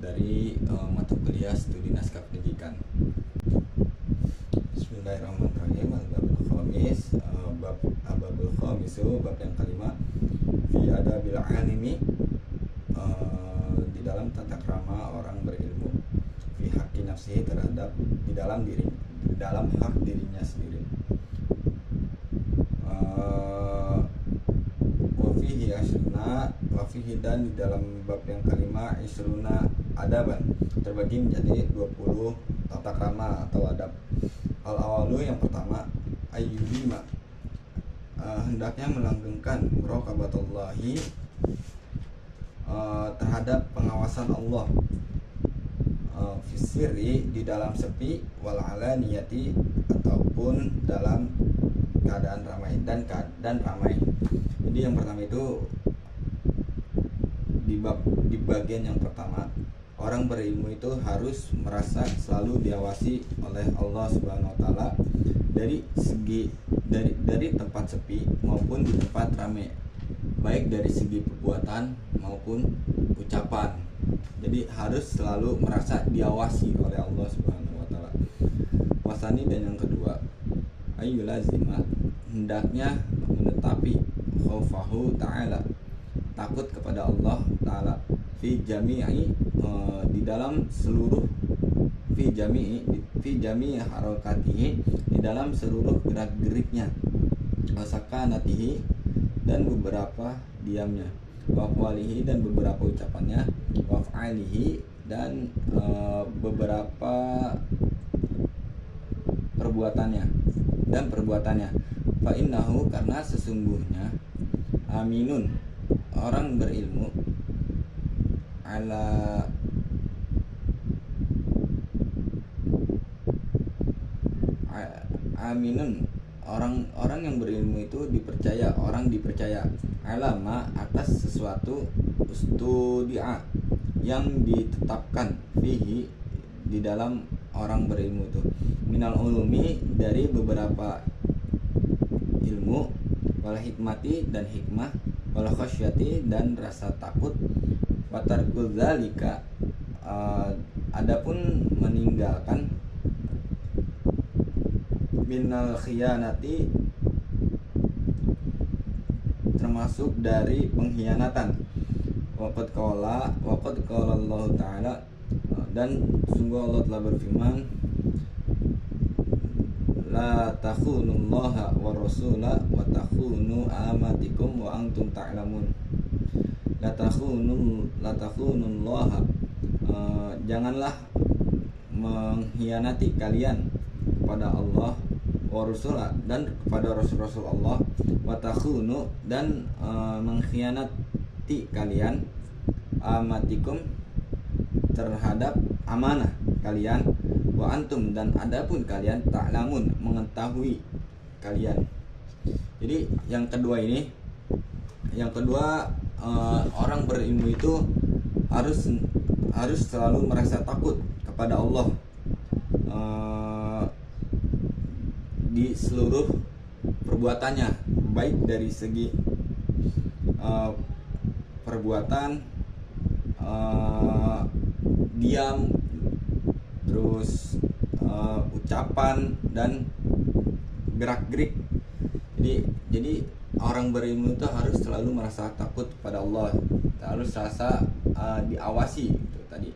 dari mata kuliah studi naskah pendidikan. Bismillahirrahmanirrahim. Al-babul khamis, babul khamisu, bab yang kelima, fi adabil alimi, di dalam tata krama orang berilmu, fi haqqi nafsihi, terhadap di dalam hak dirinya sendiri. Wafihi, dan di dalam bab yang kelima, isruna adaban, terbagi menjadi 20 tata krama atau adab. Al-awalu, yang pertama, ayyuhima, hendaknya melanggengkan muraqabatullahi, terhadap pengawasan Allah, fisiri, di dalam sepi, wal alaniyati, ataupun dalam keadaan ramai dan ramai. Jadi yang pertama itu di bagian yang pertama, orang berilmu itu harus merasa selalu diawasi oleh Allah Subhanahu wa taala dari tempat sepi maupun di tempat ramai, baik dari segi perbuatan maupun ucapan. Jadi harus selalu merasa diawasi oleh Allah Subhanahu wa taala. Wasani, dan yang kedua, ayyulazima, hendaknya menetapi khaufahu ta'ala, takut kepada Allah ta'ala, fi jami'i, di dalam seluruh, fi jami'i harakatihi, di dalam seluruh gerak-geriknya, wasakanatihi, dan beberapa diamnya, waqwalihi, dan beberapa ucapannya, waf'alihi, dan beberapa perbuatannya dan perbuatannya. Fa innahu, karena sesungguhnya, aminun, orang berilmu, ala aminun, orang yang berilmu itu dipercaya, orang dipercaya, alama, atas sesuatu, ustudia, yang ditetapkan, fihi, di dalam orang berilmu itu, minal ulumi, dari beberapa ilmu, wal hikmati, dan hikmah, wal khasyati, dan rasa takut, watarkul dzalika, adapun meninggalkan, minal khiyanati, termasuk dari pengkhianatan, waqad qala Allah ta'ala, dan sungguh Allah telah berfirman, la takhunullaha wa rasula wa takhunu amatikum wa antum ta'lamun. La takhunullaha, janganlah mengkhianati kalian kepada Allah, wa rasula, dan kepada rasul-rasul Allah, wa takhunu, dan mengkhianati kalian, amatikum, terhadap amanah kalian, wa antum, dan adapun kalian, ta'lamun, mengetahui kalian. Jadi yang kedua, orang berilmu itu harus selalu merasa takut kepada Allah, di seluruh perbuatannya, baik dari segi perbuatan, diam, terus ucapan, dan gerak-gerik. Jadi orang berilmu itu harus selalu merasa takut kepada Allah, harus merasa diawasi, gitu tadi,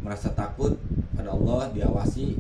merasa takut pada Allah, diawasi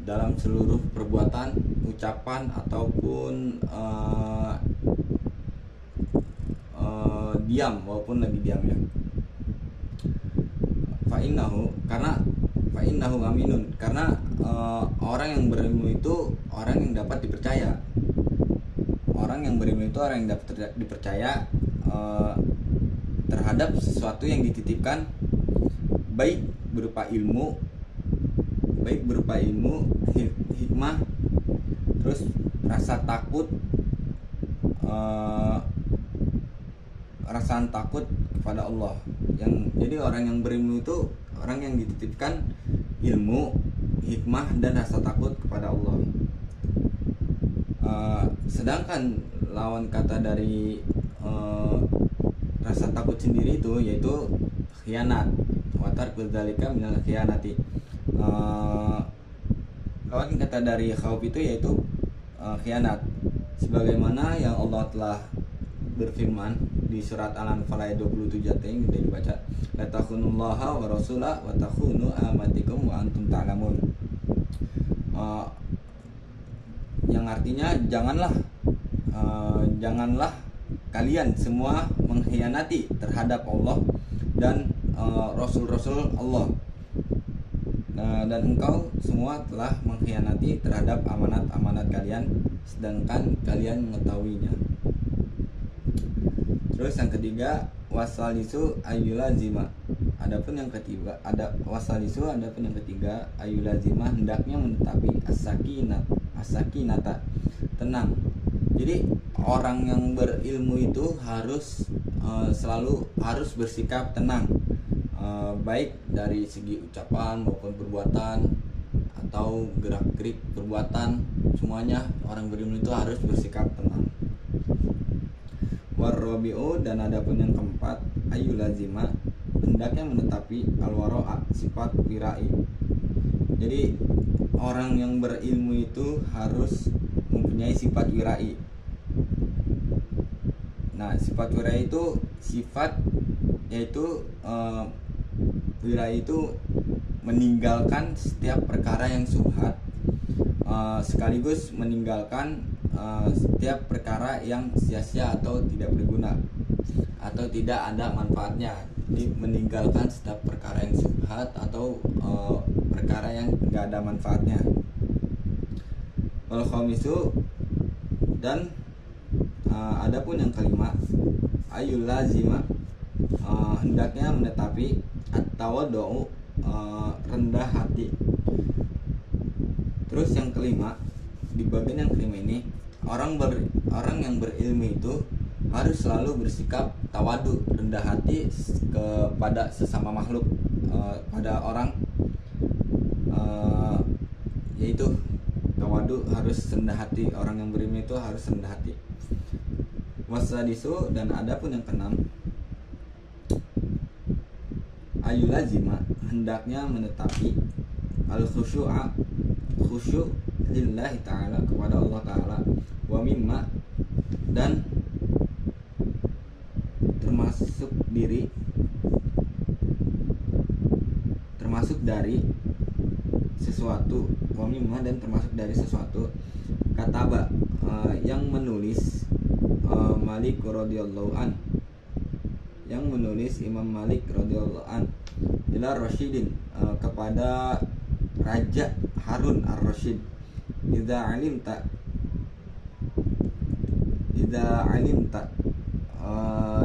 dalam seluruh perbuatan, ucapan, ataupun diam, walaupun lagi diamnya. Fa'innahu aminun, karena orang yang berilmu itu orang yang dapat dipercaya. Orang yang berilmu itu orang yang dapat dipercaya terhadap sesuatu yang dititipkan, baik berupa ilmu, hikmah, terus rasa takut, rasaan takut kepada Allah. Jadi orang yang berilmu itu orang yang dititipkan ilmu, hikmah, dan rasa takut kepada Allah. Sedangkan lawan kata dari rasa takut sendiri itu yaitu khianat. Wa tarku dzalika minal khianati. Kawan kata dari khauf itu yaitu khianat. Sebagaimana yang Allah telah berfirman di surat Al-Anfal ayat 27 yang kita dibaca, la takhunullaha wa rasulah wa takhunu amatikum wa antum ta'lamun. Yang artinya janganlah kalian semua mengkhianati terhadap Allah dan rasul-rasul Allah. Dan engkau semua telah mengkhianati terhadap amanat-amanat kalian sedangkan kalian mengetahuinya. Terus yang ketiga, wasalisu ayulazima. Adapun yang ketiga ayulazima hendaknya menetapi as-sakinata, tenang. Jadi orang yang berilmu itu harus selalu harus bersikap tenang, baik dari segi ucapan maupun perbuatan atau gerak-gerik perbuatan, semuanya orang berilmu itu harus bersikap tenang. Warrobi'u, dan adapun yang keempat, ayulazima, hendaknya menetapi alwaro'a, sifat wirai. Jadi orang yang berilmu itu harus mempunyai sifat wirai. Nah, sifat wirai itu wirai itu meninggalkan setiap perkara yang syubhat, sekaligus meninggalkan setiap perkara yang sia-sia atau tidak berguna atau tidak ada manfaatnya. Jadi meninggalkan setiap perkara yang syubhat atau perkara yang tidak ada manfaatnya. Wal khamisu, dan adapun yang kelima, ayul lazima, hendaknya menetapi at-tawaddu, rendah hati. Terus yang kelima, di bagian yang kelima ini, orang yang berilmu itu harus selalu bersikap tawadu, rendah hati kepada sesama makhluk, pada orang, yaitu tawadu, harus rendah hati. Orang yang berilmu itu harus rendah hati. Wasadisu, dan adapun yang keenam, ayulazima, hendaknya menetapi al-khusyu'a, khusyuk lillahi ta'ala, kepada Allah ta'ala, wa mimma, dan termasuk dari sesuatu, wa mimma, dan termasuk dari sesuatu, kataba, yang menulis Malik radhiyallahu an, yang menulis Imam Malik radhiyallahu an, ila Rasyidin, kepada Raja Harun ar-Rasyid, idza alimta,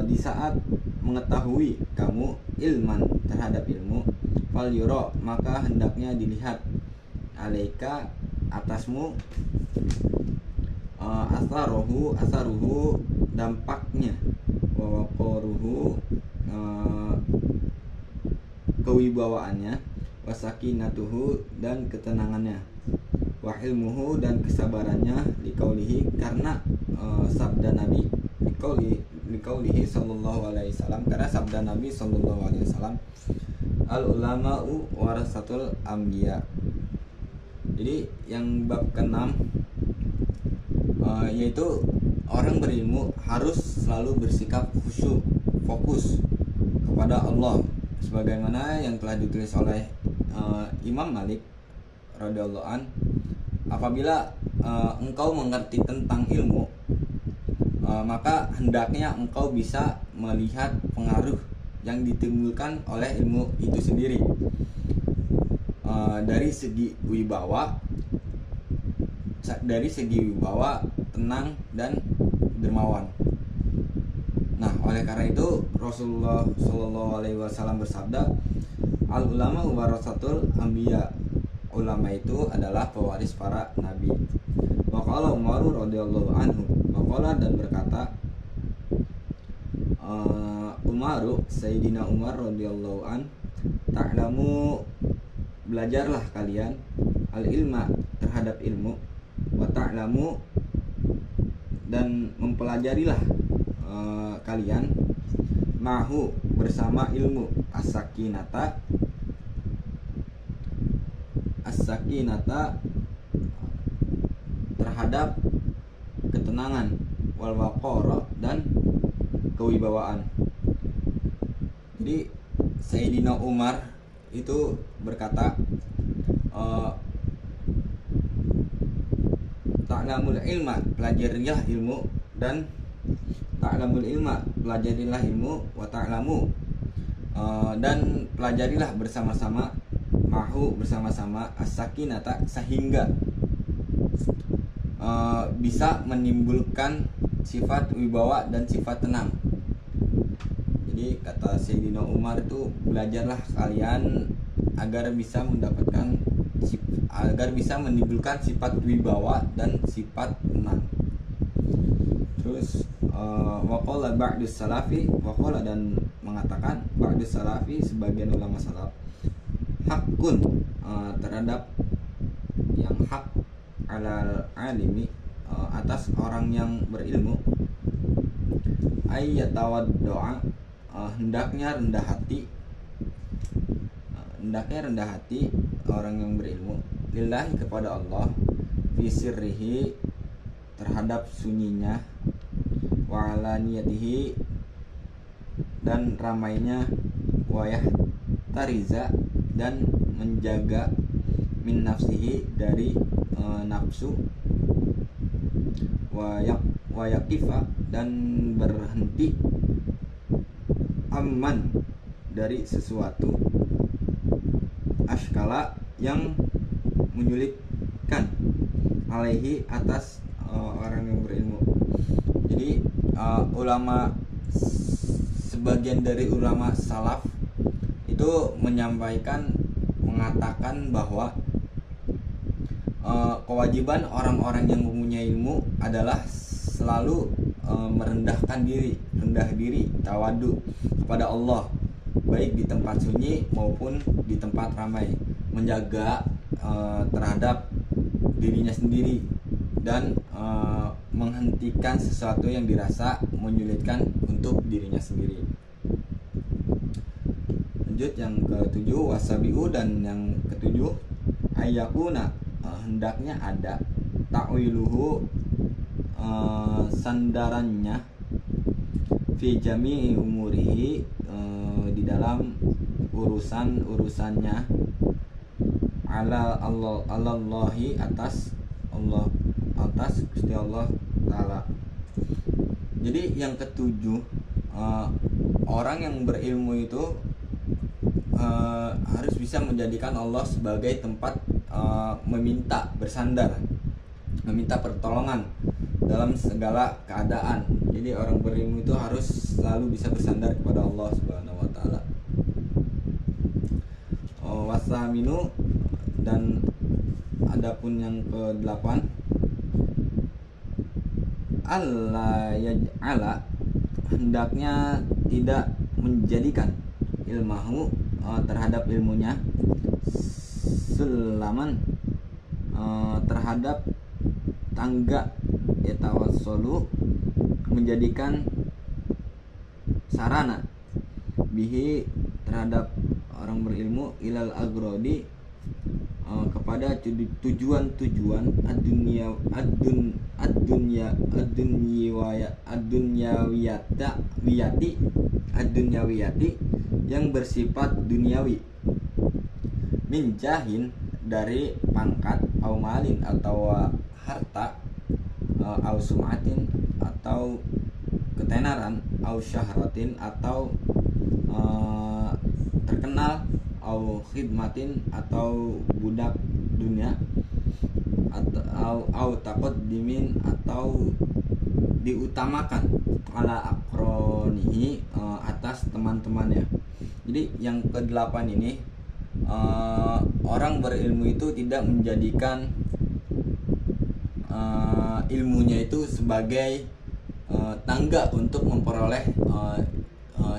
di saat mengetahui kamu ilman, terhadap ilmu, fal yura, maka hendaknya dilihat, alaika, atasmu, asaruhu, dampaknya, wa waqaruhu, kewibawaannya, wasakinatuhu, dan ketenangannya, wa ilmuhu, dan kesabarannya, liqaulihi, karena sabda Nabi, liqaulihi sallallahu alaihi wasallam, karena sabda Nabi sallallahu alaihi wasallam, al ulama'u warasatul anbiya. Jadi yang bab ke-6, yaitu orang berilmu harus selalu bersikap khusyuk, fokus kepada Allah, sebagaimana yang telah ditulis oleh Imam Malik radhiyallahu an, apabila engkau mengerti tentang ilmu, maka hendaknya engkau bisa melihat pengaruh yang ditimbulkan oleh ilmu itu sendiri, dari segi wibawa, tenang dan dermawan. Nah, oleh karena itu Rasulullah Shallallahu Alaihi Wasallam bersabda, al ulama warasatul anbiya, ulama itu adalah pewaris para nabi. Waqala Umar radhiyallahu anhu, waqala, dan berkata Umaru, Sayyidina Umar radhiyallahu an, ta'lamu, belajarlah kalian, al ilma, terhadap ilmu, wa ta'lamu, dan mempelajarilah kalian, mahu bersama ilmu, as-sakinata terhadap ketenangan, wal waqara dan kewibawaan. Jadi Sayyidina Umar itu berkata, ta'lamul ilma, pelajarilah ilmu, dan ta'lamul ilma, pelajarilah ilmu, wa ta'lamu, dan pelajarilah bersama-sama, mahu bersama-sama, as-sakinata, sehingga bisa menimbulkan sifat wibawa dan sifat tenang. Jadi kata Sayyidina Umar itu, belajarlah kalian agar bisa menimbulkan sifat wibawa dan sifat tenang. Terus waqala ba'dus salafi, waqala dan mengatakan ba'dus salafi, sebagian ulama salaf, hakun, terhadap yang hak, alal alimi, atas orang yang berilmu, ayyatawaddo'a, hendaknya rendah hati orang yang berilmu, lillahi, kepada Allah, fi sirrihi, terhadap sunyinya, wa alaniyatihi, dan ramainya, wa yahtariza, dan menjaga, min nafsihi, dari nafsu, wa yaqifa, dan berhenti, aman, dari sesuatu, ashkala, yang menyulitkan, alaihi, atas orang yang berilmu. Jadi sebagian dari ulama salaf itu mengatakan bahwa kewajiban orang-orang yang mempunyai ilmu adalah selalu merendahkan diri, tawadu kepada Allah, baik di tempat sunyi maupun di tempat ramai, menjaga terhadap dirinya sendiri, dan menghentikan sesuatu yang dirasa menyulitkan untuk dirinya sendiri. Lanjut yang ketujuh, wasabiu, dan yang ketujuh, ayyakuna, hendaknya ada, ta'wiluhu, sandarannya, fi jami'i umurihi, di dalam urusannya, ala Allahi, atas Gusti Allah Ta'ala. Jadi yang ketujuh, orang yang berilmu itu harus bisa menjadikan Allah sebagai tempat meminta bersandar, meminta pertolongan dalam segala keadaan. Jadi orang berilmu itu harus selalu bisa bersandar kepada Allah Subhanahu wa Ta'ala. Wasaminu, dan adapun yang ke-8, Allah yaj'ala, hendaknya tidak menjadikan, ilmahu, terhadap ilmunya, sulaman, terhadap tangga, yatawassulu, menjadikan sarana, bihi, terhadap orang berilmu, ilal agrodi, kepada tujuan-tujuan ad-dunyawiyati, yang bersifat duniawi, min jahin, dari pangkat, au malin, atau harta, au sum'atin, atau ketenaran, au syahratin, atau terkenal, au khidmatin, atau budak dunia, atau taqaddimin, atau diutamakan, ala akronihi, atas teman-temannya. Jadi yang ke-8 ini, orang berilmu itu tidak menjadikan ilmunya itu sebagai tangga untuk memperoleh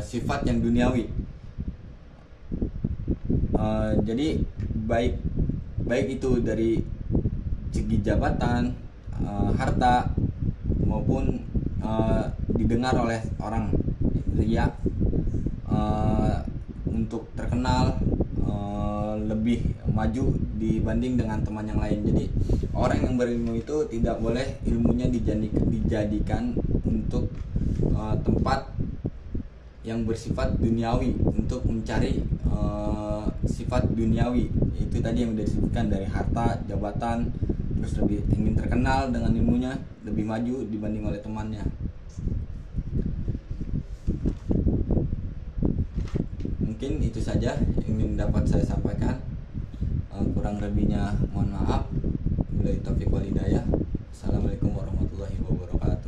sifat yang duniawi. Jadi baik itu dari segi jabatan, harta, maupun didengar oleh orang, riya, untuk terkenal, lebih maju dibanding dengan teman yang lain. Jadi orang yang berilmu itu tidak boleh ilmunya dijadikan untuk tempat yang bersifat duniawi, untuk mencari sifat duniawi. Itu tadi yang sudah disebutkan, dari harta, jabatan, terus lebih ingin terkenal dengan ilmunya, lebih maju dibanding oleh temannya. Mungkin itu saja yang ingin dapat saya sampaikan. Kurang lebihnya mohon maaf. Wabillahi taufiq wal hidayah. Assalamualaikum warahmatullahi wabarakatuh.